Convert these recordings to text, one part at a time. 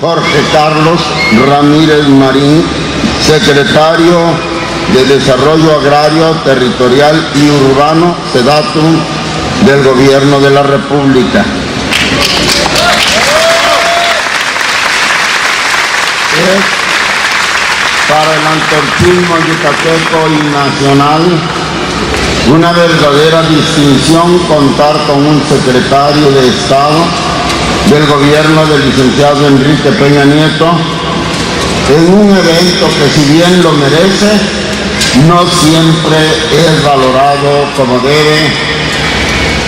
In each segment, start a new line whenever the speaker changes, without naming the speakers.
Jorge Carlos Ramírez Marín, secretario de Desarrollo Agrario, Territorial y Urbano, SEDATU, del Gobierno de la República. Es para el antorchismo yucateco y nacional una verdadera distinción contar con un secretario de Estado del gobierno del licenciado Enrique Peña Nieto en un evento que, si bien lo merece, no siempre es valorado como debe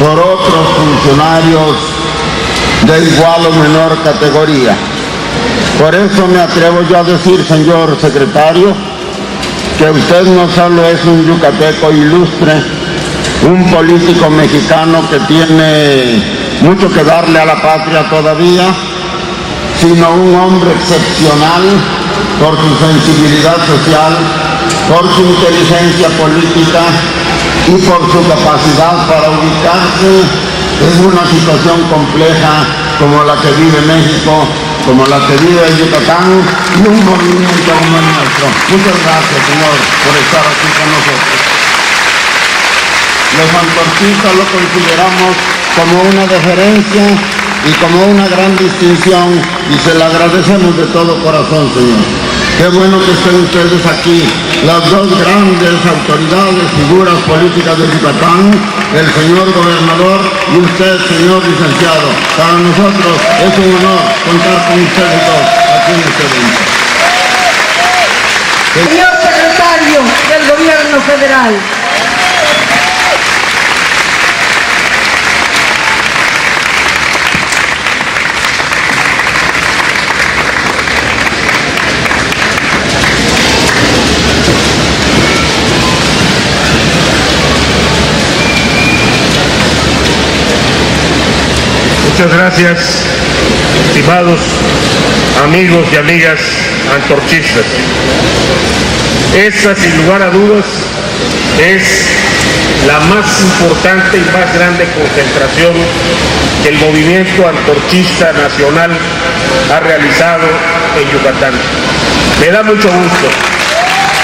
por otros funcionarios de igual o menor categoría. Por eso me atrevo yo a decir, señor secretario, que usted no solo es un yucateco ilustre, un político mexicano que tiene mucho que darle a la patria todavía, sino un hombre excepcional por su sensibilidad social, por su inteligencia política y por su capacidad para ubicarse en una situación compleja como la que vive México, como la que vive Yucatán y un movimiento como el nuestro. Muchas gracias, señor, por estar aquí con nosotros. Los antorchistas lo consideramos como una deferencia y como una gran distinción, y se le agradecemos de todo corazón, señor. Qué bueno que estén ustedes aquí, las dos grandes autoridades, figuras políticas de Yucatán, el señor gobernador y usted, señor licenciado. Para nosotros es un honor contar con ustedes dos aquí en este evento.
Señor secretario del Gobierno Federal.
Muchas gracias, estimados amigos y amigas antorchistas. Esta, sin lugar a dudas, es la más importante y más grande concentración que el movimiento antorchista nacional ha realizado en Yucatán. Me da mucho gusto.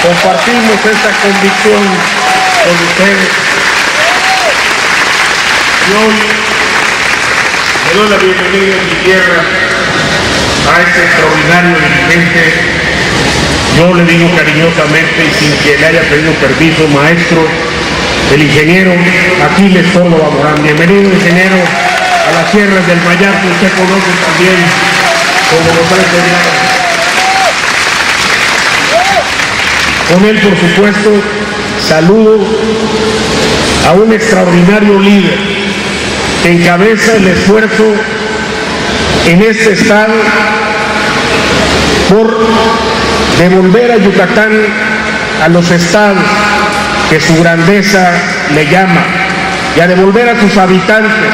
Compartimos esta convicción con ustedes. Y hoy le doy la bienvenida en mi tierra a este extraordinario dirigente. Yo le digo cariñosamente y sin que le haya pedido permiso, maestro, el ingeniero Aquiles Córdoba Morán. Bienvenido, ingeniero, a las tierras del Mayar, que usted conoce también como los tres de Con él, por supuesto, saludo a un extraordinario líder que encabeza el esfuerzo en este estado por devolver a Yucatán a los estados que su grandeza le llama, y a devolver a sus habitantes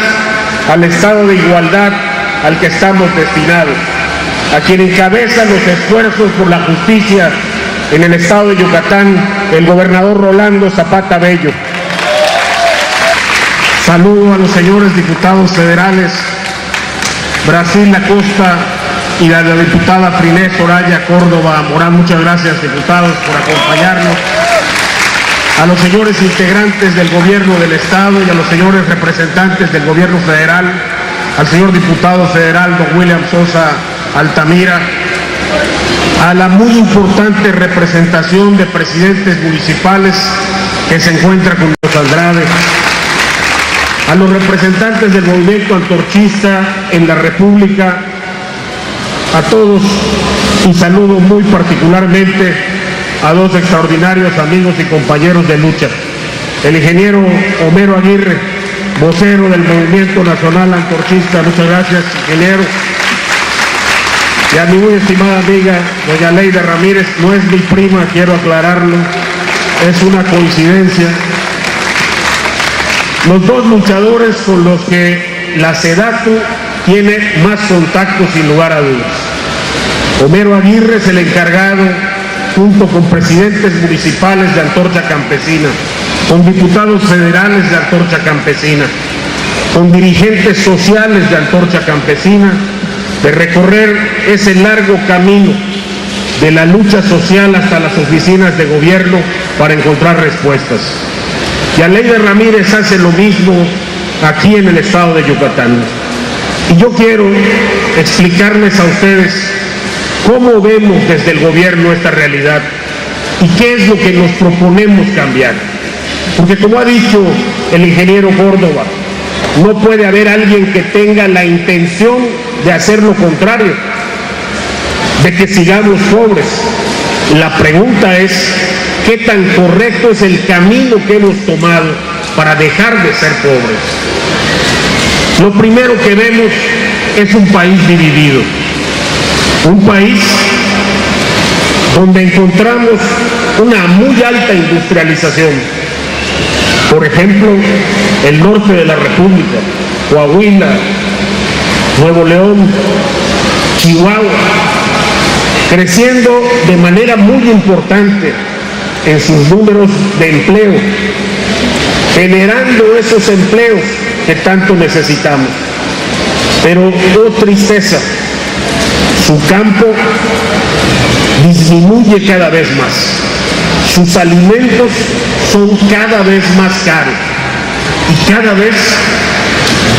al estado de igualdad al que estamos destinados, a quien encabeza los esfuerzos por la justicia en el estado de Yucatán, el gobernador Rolando Zapata Bello. Saludo a los señores diputados federales, Brasil Acosta y la diputada Friné Soraya Córdoba Morán. Muchas gracias, diputados, por acompañarnos. A los señores integrantes del gobierno del estado y a los señores representantes del gobierno federal, al señor diputado federal don William Sosa Altamira, a la muy importante representación de presidentes municipales que se encuentra con los Andrade, a los representantes del movimiento antorchista en la República, a todos, y saludo muy particularmente a dos extraordinarios amigos y compañeros de lucha, el ingeniero Homero Aguirre, vocero del Movimiento Nacional Antorchista. Muchas gracias, ingeniero. Y a mi muy estimada amiga, doña Leida Ramírez, no es mi prima, quiero aclararlo, es una coincidencia. Los dos luchadores con los que la SEDATU tiene más contacto, sin lugar a dudas. Homero Aguirre es el encargado, junto con presidentes municipales de Antorcha Campesina, con diputados federales de Antorcha Campesina, con dirigentes sociales de Antorcha Campesina, de recorrer ese largo camino de la lucha social hasta las oficinas de gobierno para encontrar respuestas. Y Aleida Ramírez hace lo mismo aquí en el estado de Yucatán. Y yo quiero explicarles a ustedes cómo vemos desde el gobierno esta realidad y qué es lo que nos proponemos cambiar. Porque como ha dicho el ingeniero Córdoba, no puede haber alguien que tenga la intención de hacer lo contrario, de que sigamos pobres. La pregunta es, ¿qué tan correcto es el camino que hemos tomado para dejar de ser pobres? Lo primero que vemos es un país dividido, un país donde encontramos una muy alta industrialización. Por ejemplo, el norte de la República, Coahuila, Nuevo León, Chihuahua, creciendo de manera muy importante en sus números de empleo, generando esos empleos que tanto necesitamos. Pero, oh tristeza, su campo disminuye cada vez más. Sus alimentos son cada vez más caros y cada vez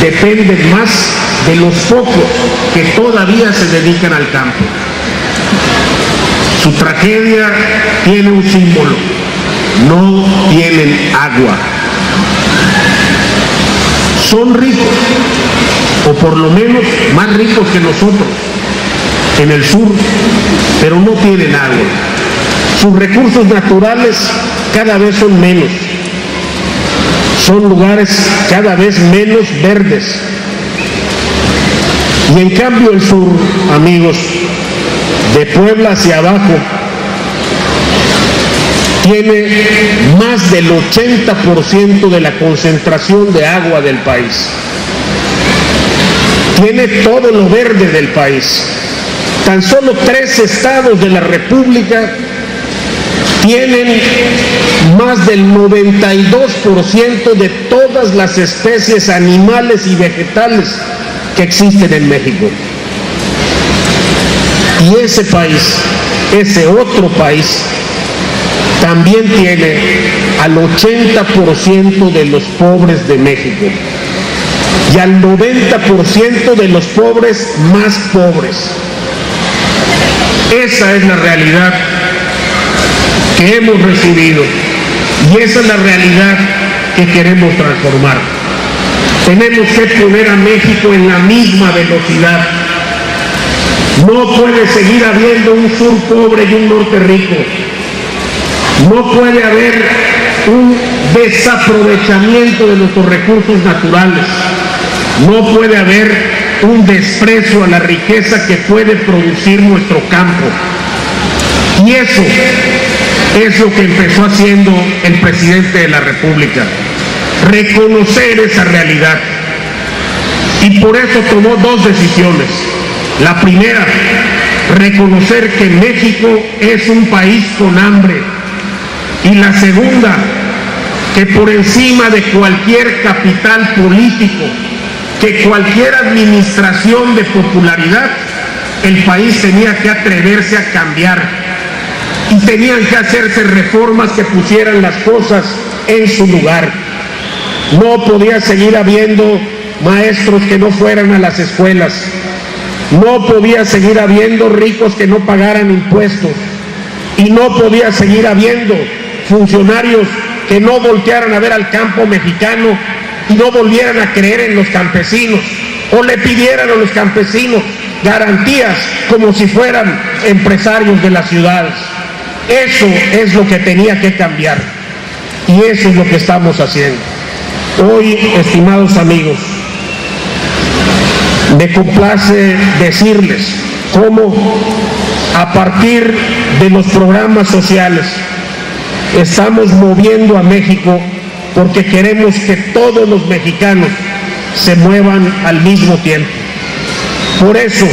dependen más de los pocos que todavía se dedican al campo. Su tragedia tiene un símbolo: no tienen agua. Son ricos, o por lo menos más ricos que nosotros en el sur, pero no tienen agua. Sus recursos naturales cada vez son menos. Son lugares cada vez menos verdes. Y en cambio el sur, amigos, de Puebla hacia abajo, tiene más del 80% de la concentración de agua del país. Tiene todo lo verde del país. Tan solo 3 estados de la República tienen más del 92% de todas las especies animales y vegetales que existen en México. Y ese país, ese otro país, también tiene al 80% de los pobres de México y al 90% de los pobres más pobres. Esa es la realidad que hemos recibido y esa es la realidad que queremos transformar. Tenemos que poner a México en la misma velocidad. No puede seguir habiendo un sur pobre y un norte rico. No puede haber un desaprovechamiento de nuestros recursos naturales. No puede haber un desprecio a la riqueza que puede producir nuestro campo. Y eso es lo que empezó haciendo el presidente de la República, reconocer esa realidad. Y por eso tomó 2 decisiones. La primera, reconocer que México es un país con hambre. Y la segunda, que por encima de cualquier capital político, que cualquier administración de popularidad, el país tenía que atreverse a cambiar y tenían que hacerse reformas que pusieran las cosas en su lugar. No podía seguir habiendo maestros que no fueran a las escuelas. No podía seguir habiendo ricos que no pagaran impuestos. Y no podía seguir habiendo funcionarios que no voltearan a ver al campo mexicano y no volvieran a creer en los campesinos o le pidieran a los campesinos garantías como si fueran empresarios de las ciudades. Eso es lo que tenía que cambiar y eso es lo que estamos haciendo. Hoy, estimados amigos, me complace decirles cómo a partir de los programas sociales estamos moviendo a México porque queremos que todos los mexicanos se muevan al mismo tiempo. Por eso,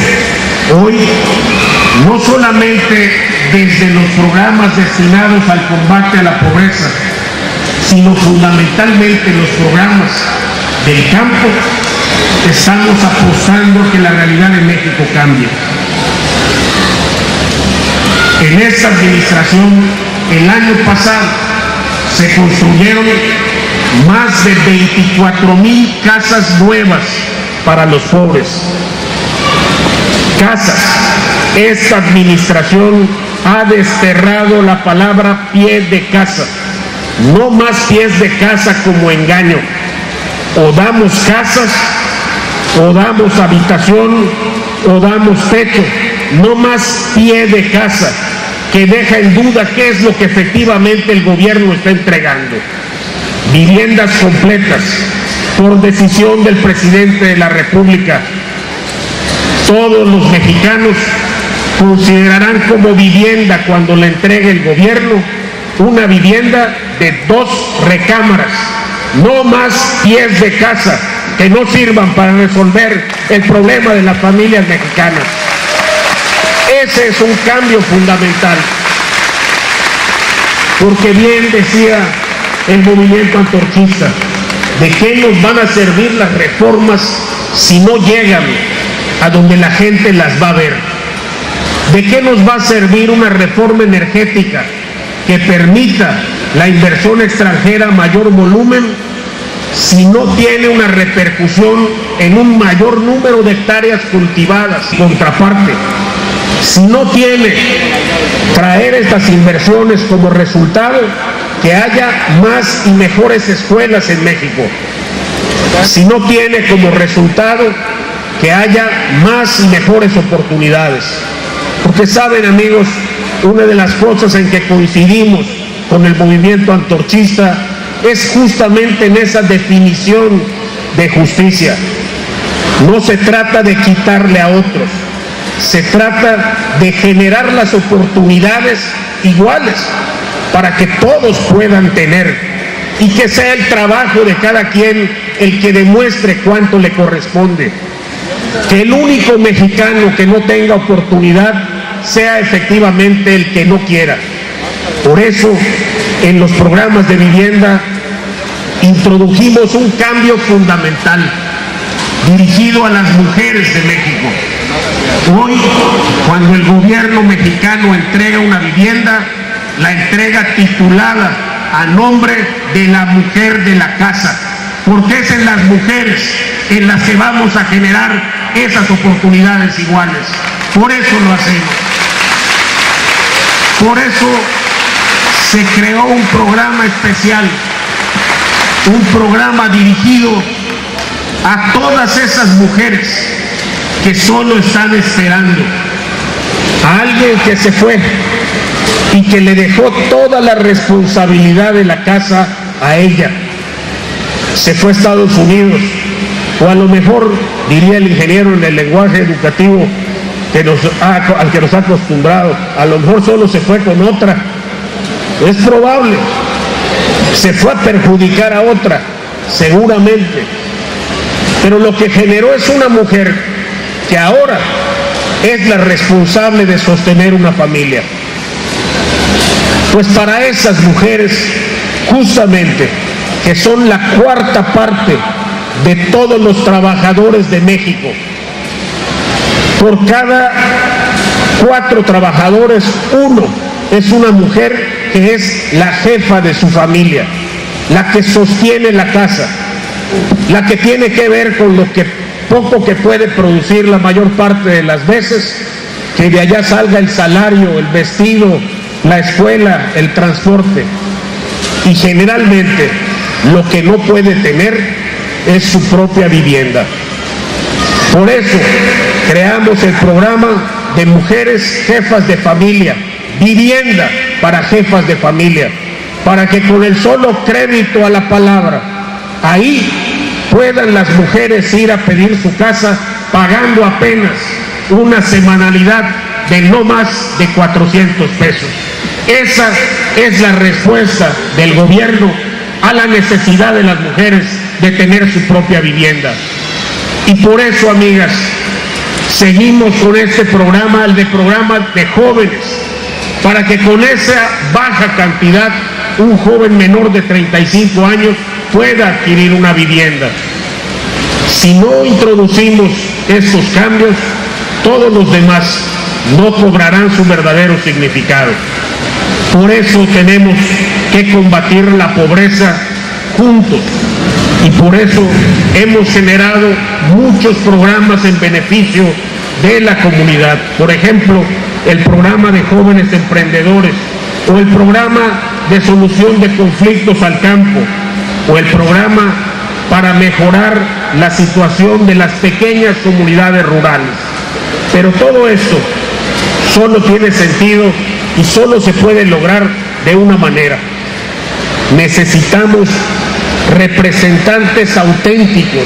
hoy, no solamente desde los programas destinados al combate a la pobreza, sino fundamentalmente los programas del campo, estamos apostando a que la realidad de México cambie. En esta administración, el año pasado, se construyeron más de 24,000 casas nuevas para los pobres. Casas. Esta administración ha desterrado la palabra pie de casa. No más pies de casa como engaño. O damos casas, o damos habitación, o damos techo. No más pie de casa, que deja en duda qué es lo que efectivamente el gobierno está entregando. Viviendas completas, por decisión del presidente de la República. Todos los mexicanos considerarán como vivienda, cuando le entregue el gobierno, una vivienda de 2 recámaras. No más pies de casa que no sirvan para resolver el problema de las familias mexicanas. Ese es un cambio fundamental. Porque bien decía el movimiento antorchista, ¿de qué nos van a servir las reformas si no llegan a donde la gente las va a ver? ¿De qué nos va a servir una reforma energética que permita la inversión extranjera a mayor volumen si no tiene una repercusión en un mayor número de hectáreas cultivadas? Contraparte, si no tiene traer estas inversiones como resultado que haya más y mejores escuelas en México, si no tiene como resultado que haya más y mejores oportunidades. Porque saben, amigos, una de las cosas en que coincidimos con el movimiento antorchista es justamente en esa definición de justicia. No se trata de quitarle a otros, se trata de generar las oportunidades iguales para que todos puedan tener, y que sea el trabajo de cada quien el que demuestre cuánto le corresponde. Que el único mexicano que no tenga oportunidad sea efectivamente el que no quiera. Por eso, en los programas de vivienda introdujimos un cambio fundamental dirigido a las mujeres de México. Hoy, cuando el gobierno mexicano entrega una vivienda, la entrega titulada a nombre de la mujer de la casa, porque es en las mujeres en las que vamos a generar esas oportunidades iguales. Por eso lo hacemos. Por eso se creó un programa especial, un programa dirigido a todas esas mujeres que solo están esperando a alguien que se fue y que le dejó toda la responsabilidad de la casa a ella. Se fue a Estados Unidos, o a lo mejor, diría el ingeniero en el lenguaje educativo al que nos ha acostumbrado, a lo mejor solo se fue con otra. Es probable. Se fue a perjudicar a otra, seguramente. Pero lo que generó es una mujer que ahora es la responsable de sostener una familia. Pues para esas mujeres, justamente, que son la 4ª parte de todos los trabajadores de México, por cada 4 trabajadores, 1 es una mujer que es la jefa de su familia, la que sostiene la casa, la que tiene que ver con lo que poco que puede producir la mayor parte de las veces, que de allá salga el salario, el vestido, la escuela, el transporte. Y generalmente lo que no puede tener es su propia vivienda. Por eso creamos el programa de mujeres jefas de familia, vivienda para jefas de familia, para que con el solo crédito a la palabra, ahí puedan las mujeres ir a pedir su casa pagando apenas una semanalidad de no más de 400 pesos. Esa es la respuesta del gobierno a la necesidad de las mujeres de tener su propia vivienda. Y por eso, amigas, seguimos con este programa, el de programa de jóvenes, para que con esa baja cantidad un joven menor de 35 años pueda adquirir una vivienda. Si no introducimos estos cambios, todos los demás no cobrarán su verdadero significado. Por eso tenemos que combatir la pobreza juntos y por eso hemos generado muchos programas en beneficio de la comunidad. Por ejemplo, el programa de jóvenes emprendedores o el programa de solución de conflictos al campo o el programa para mejorar la situación de las pequeñas comunidades rurales. Pero todo esto solo tiene sentido y solo se puede lograr de una manera. Necesitamos representantes auténticos,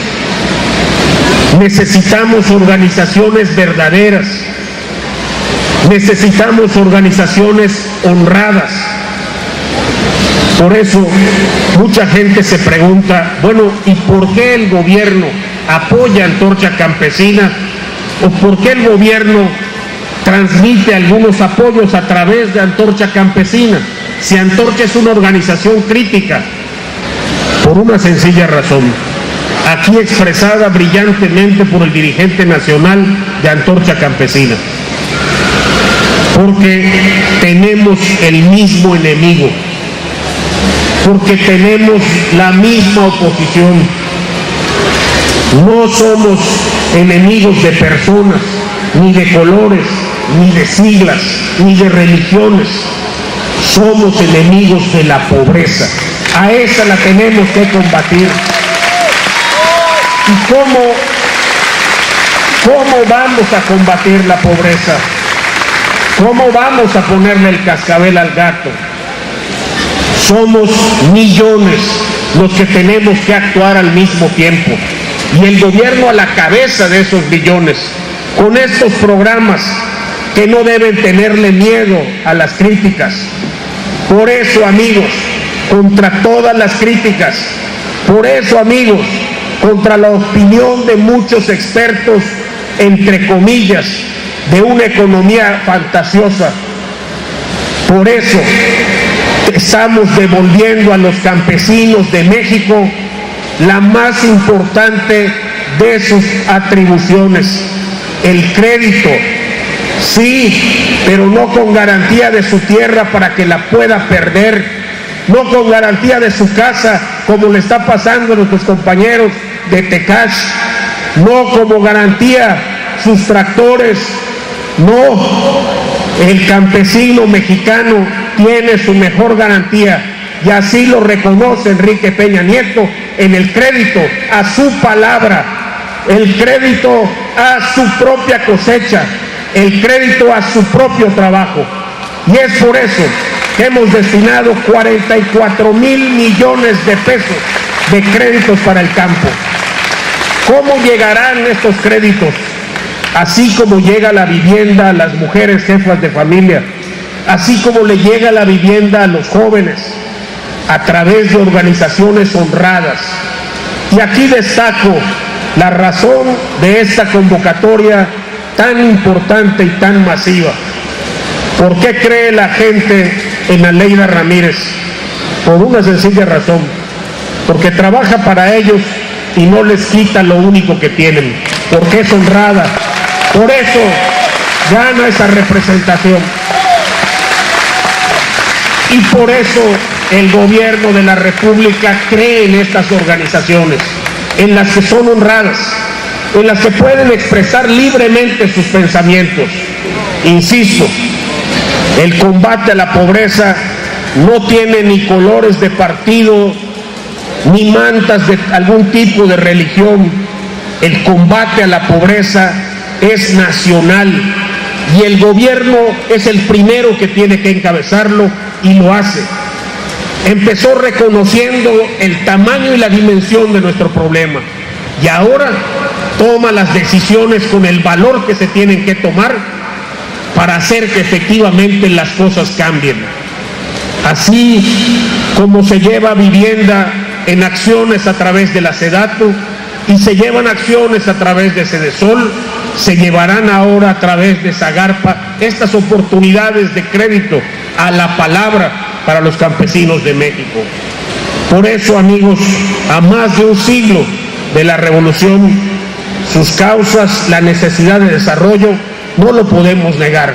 necesitamos organizaciones verdaderas, necesitamos organizaciones honradas. Por eso mucha gente se pregunta, bueno, ¿y por qué el gobierno apoya Antorcha Campesina? ¿O por qué el gobierno transmite algunos apoyos a través de Antorcha Campesina? Si Antorcha es una organización crítica, por una sencilla razón, aquí expresada brillantemente por el dirigente nacional de Antorcha Campesina. Porque tenemos el mismo enemigo, porque tenemos la misma oposición. No somos enemigos de personas, ni de colores, ni de siglas, ni de religiones. Somos enemigos de la pobreza. A esa la tenemos que combatir. ¿Y cómo vamos a combatir la pobreza? ¿Cómo vamos a ponerle el cascabel al gato? Somos millones los que tenemos que actuar al mismo tiempo. Y el gobierno a la cabeza de esos millones, con estos programas que no deben tenerle miedo a las críticas. Por eso, amigos, contra todas las críticas, por eso, amigos, contra la opinión de muchos expertos, entre comillas, de una economía fantasiosa, por eso estamos devolviendo a los campesinos de México la más importante de sus atribuciones, el crédito. Sí, pero no con garantía de su tierra para que la pueda perder, no con garantía de su casa como le está pasando a nuestros compañeros de Tecash, no como garantía sus tractores, no. El campesino mexicano tiene su mejor garantía y así lo reconoce Enrique Peña Nieto en el crédito a su palabra, el crédito a su propia cosecha, el crédito a su propio trabajo. Y es por eso que hemos destinado 44,000 millones de pesos de créditos para el campo. ¿Cómo llegarán estos créditos? Así como llega la vivienda a las mujeres jefas de familia, así como le llega la vivienda a los jóvenes, a través de organizaciones honradas. Y aquí destaco la razón de esta convocatoria tan importante y tan masiva. ¿Por qué cree la gente en Aleida Ramírez? Por una sencilla razón, porque trabaja para ellos y no les quita lo único que tienen, porque es honrada. Por eso gana esa representación. Y por eso el gobierno de la República cree en estas organizaciones, en las que son honradas, en las que pueden expresar libremente sus pensamientos. Insisto, el combate a la pobreza no tiene ni colores de partido, ni mantas de algún tipo de religión. El combate a la pobreza es nacional y el gobierno es el primero que tiene que encabezarlo y lo hace. Empezó reconociendo el tamaño y la dimensión de nuestro problema y ahora toma las decisiones con el valor que se tienen que tomar para hacer que efectivamente las cosas cambien. Así como se lleva vivienda en acciones a través de la SEDATU y se llevan acciones a través de Sedesol, se llevarán ahora a través de Zagarpa estas oportunidades de crédito a la palabra para los campesinos de México. Por eso, amigos, a más de un siglo de la revolución, sus causas, la necesidad de desarrollo, no lo podemos negar,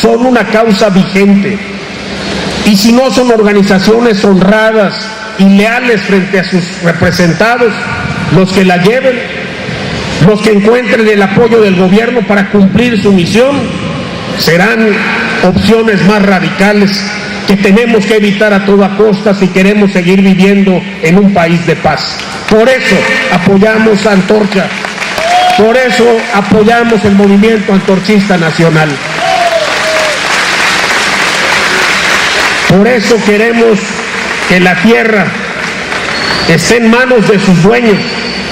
son una causa vigente. Y si no son organizaciones honradas y leales frente a sus representados, los que la lleven, los que encuentren el apoyo del gobierno para cumplir su misión, serán opciones más radicales que tenemos que evitar a toda costa si queremos seguir viviendo en un país de paz. Por eso apoyamos a Antorcha, por eso apoyamos el movimiento antorchista nacional. Por eso queremos que la tierra esté en manos de sus dueños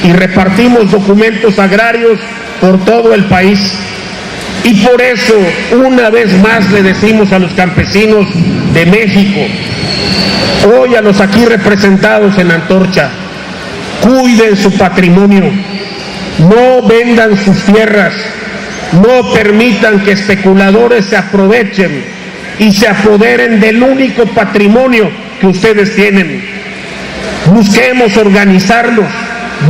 y repartimos documentos agrarios por todo el país. Y por eso, una vez más, le decimos a los campesinos de México, hoy a los aquí representados en Antorcha, cuiden su patrimonio, no vendan sus tierras, no permitan que especuladores se aprovechen y se apoderen del único patrimonio que ustedes tienen. Busquemos organizarnos,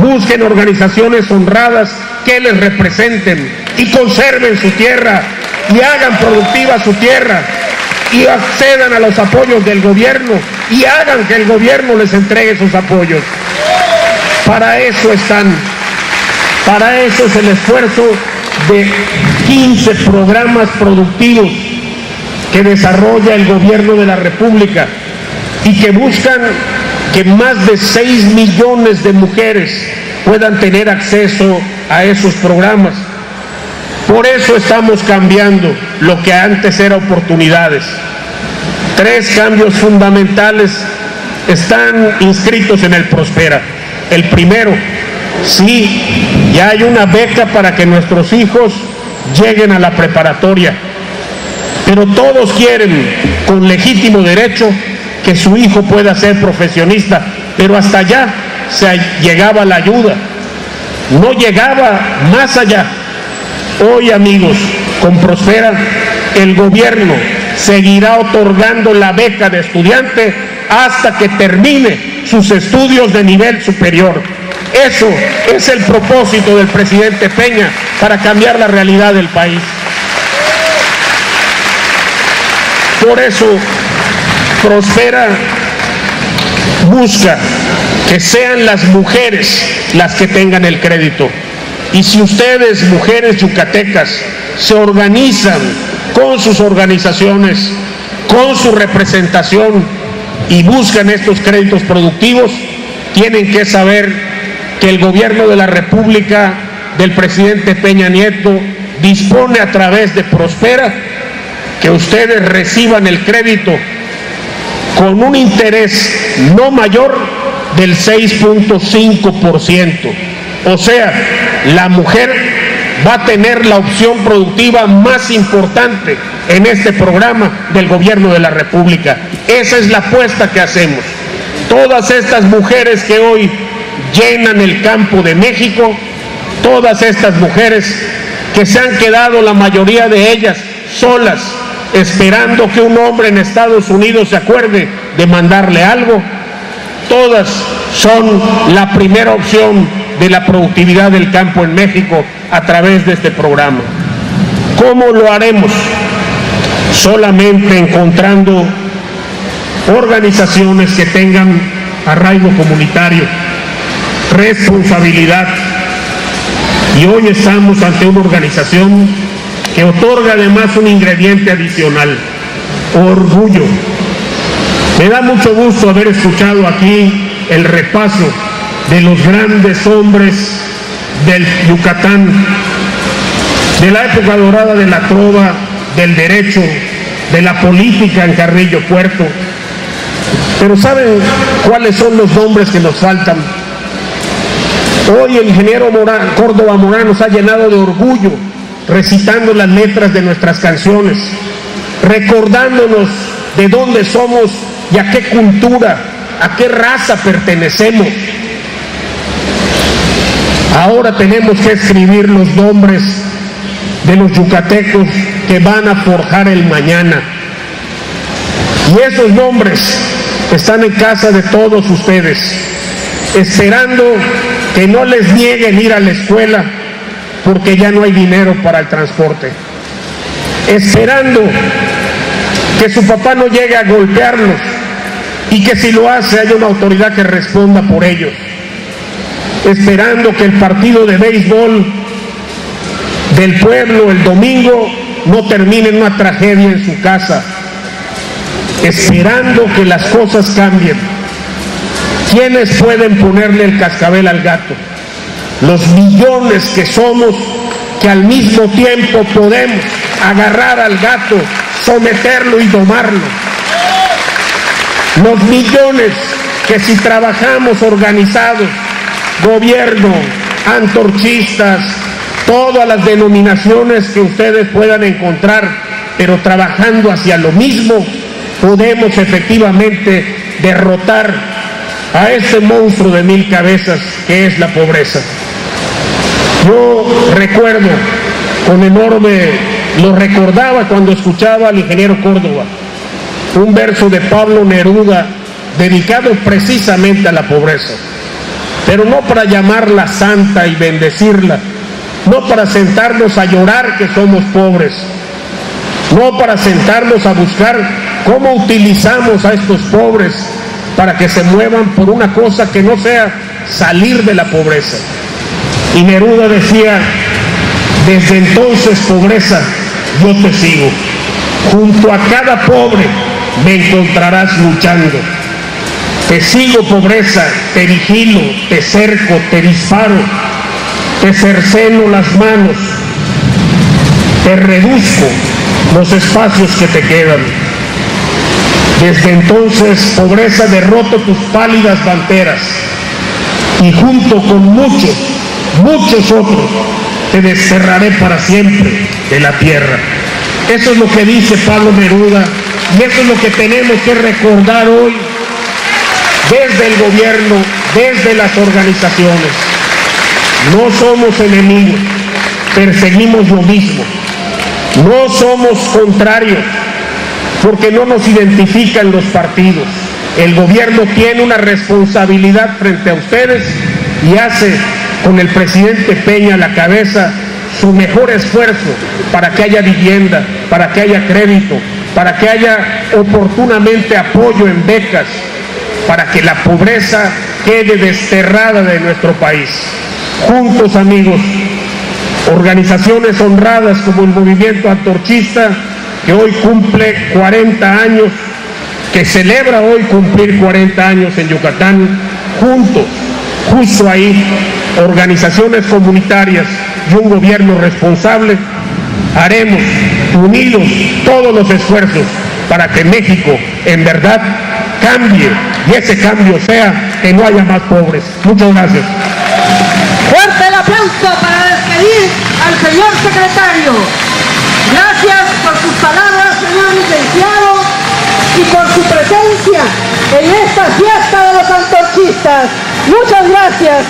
busquen organizaciones honradas que les representen y conserven su tierra y hagan productiva su tierra y accedan a los apoyos del gobierno y hagan que el gobierno les entregue sus apoyos. Para eso están, para eso es el esfuerzo de 15 programas productivos que desarrolla el gobierno de la República y que buscan que más de 6 millones de mujeres puedan tener acceso a esos programas. Por eso estamos cambiando lo que antes era oportunidades. 3 cambios fundamentales están inscritos en el Prospera. El primero, sí, ya hay una beca para que nuestros hijos lleguen a la preparatoria, pero todos quieren, con legítimo derecho, que su hijo pueda ser profesionista, pero hasta allá se llegaba la ayuda, no llegaba más allá. Hoy, amigos, con Prospera, el gobierno seguirá otorgando la beca de estudiante hasta que termine sus estudios de nivel superior. Eso es el propósito del presidente Peña para cambiar la realidad del país. Por eso, Prospera busca que sean las mujeres las que tengan el crédito. Y si ustedes, mujeres yucatecas, se organizan con sus organizaciones, con su representación y buscan estos créditos productivos, tienen que saber que el gobierno de la República del presidente Peña Nieto dispone a través de Prospera que ustedes reciban el crédito con un interés no mayor del 6.5%. O sea, la mujer va a tener la opción productiva más importante en este programa del gobierno de la República. Esa es la apuesta que hacemos. Todas estas mujeres que hoy llenan el campo de México, todas estas mujeres que se han quedado, la mayoría de ellas, solas, esperando que un hombre en Estados Unidos se acuerde de mandarle algo, todas son la primera opción de la productividad del campo en México a través de este programa. ¿Cómo lo haremos? Solamente encontrando organizaciones que tengan arraigo comunitario, responsabilidad. Y hoy estamos ante una organización que otorga además un ingrediente adicional: orgullo. Me da mucho gusto haber escuchado aquí el repaso de los grandes hombres del Yucatán, de la época dorada de la trova, del derecho, de la política en Carrillo Puerto. Pero ¿saben cuáles son los nombres que nos faltan? Hoy el ingeniero Córdoba Morán nos ha llenado de orgullo recitando las letras de nuestras canciones, recordándonos de dónde somos y a qué cultura, a qué raza pertenecemos. Ahora tenemos que escribir los nombres de los yucatecos que van a forjar el mañana. Y esos nombres están en casa de todos ustedes, esperando que no les nieguen ir a la escuela porque ya no hay dinero para el transporte, esperando que su papá no llegue a golpearlos y que si lo hace haya una autoridad que responda por ellos, esperando que el partido de béisbol del pueblo el domingo no termine en una tragedia en su casa, esperando que las cosas cambien. ¿Quiénes pueden ponerle el cascabel al gato? Los millones que somos, que al mismo tiempo podemos agarrar al gato, someterlo y domarlo. Los millones que si trabajamos organizados, gobierno, antorchistas, todas las denominaciones que ustedes puedan encontrar, pero trabajando hacia lo mismo, podemos efectivamente derrotar a este monstruo de 1000 cabezas que es la pobreza. Yo recuerdo con enorme, lo recordaba cuando escuchaba al ingeniero Córdoba, un verso de Pablo Neruda dedicado precisamente a la pobreza, pero no para llamarla santa y bendecirla, no para sentarnos a llorar que somos pobres, no para sentarnos a buscar cómo utilizamos a estos pobres para que se muevan por una cosa que no sea salir de la pobreza. Y Neruda decía: desde entonces, pobreza, yo te sigo. Junto a cada pobre me encontrarás luchando. Te sigo, pobreza, te vigilo, te cerco, te disparo, te cerceno las manos, te reduzco los espacios que te quedan. Desde entonces, pobreza, derroto tus pálidas banderas y junto con muchos otros te desterraré para siempre de la tierra. Eso es lo que dice Pablo Neruda y eso es lo que tenemos que recordar hoy desde el gobierno, desde las organizaciones. No somos enemigos, perseguimos lo mismo. No somos contrarios, porque no nos identifican los partidos. El gobierno tiene una responsabilidad frente a ustedes y hace con el presidente Peña a la cabeza su mejor esfuerzo para que haya vivienda, para que haya crédito, para que haya oportunamente apoyo en becas, para que la pobreza quede desterrada de nuestro país. Juntos, amigos, organizaciones honradas como el Movimiento Antorchista, que hoy cumple 40 años, que celebra hoy cumplir 40 años en Yucatán, juntos, justo ahí, organizaciones comunitarias y un gobierno responsable, haremos unidos todos los esfuerzos para que México en verdad cambie y ese cambio sea que no haya más pobres. Muchas gracias.
Fuerte el aplauso para despedir al señor secretario. Gracias por sus palabras, señor licenciado, y por su presencia en esta fiesta de los antorchistas. Muchas gracias.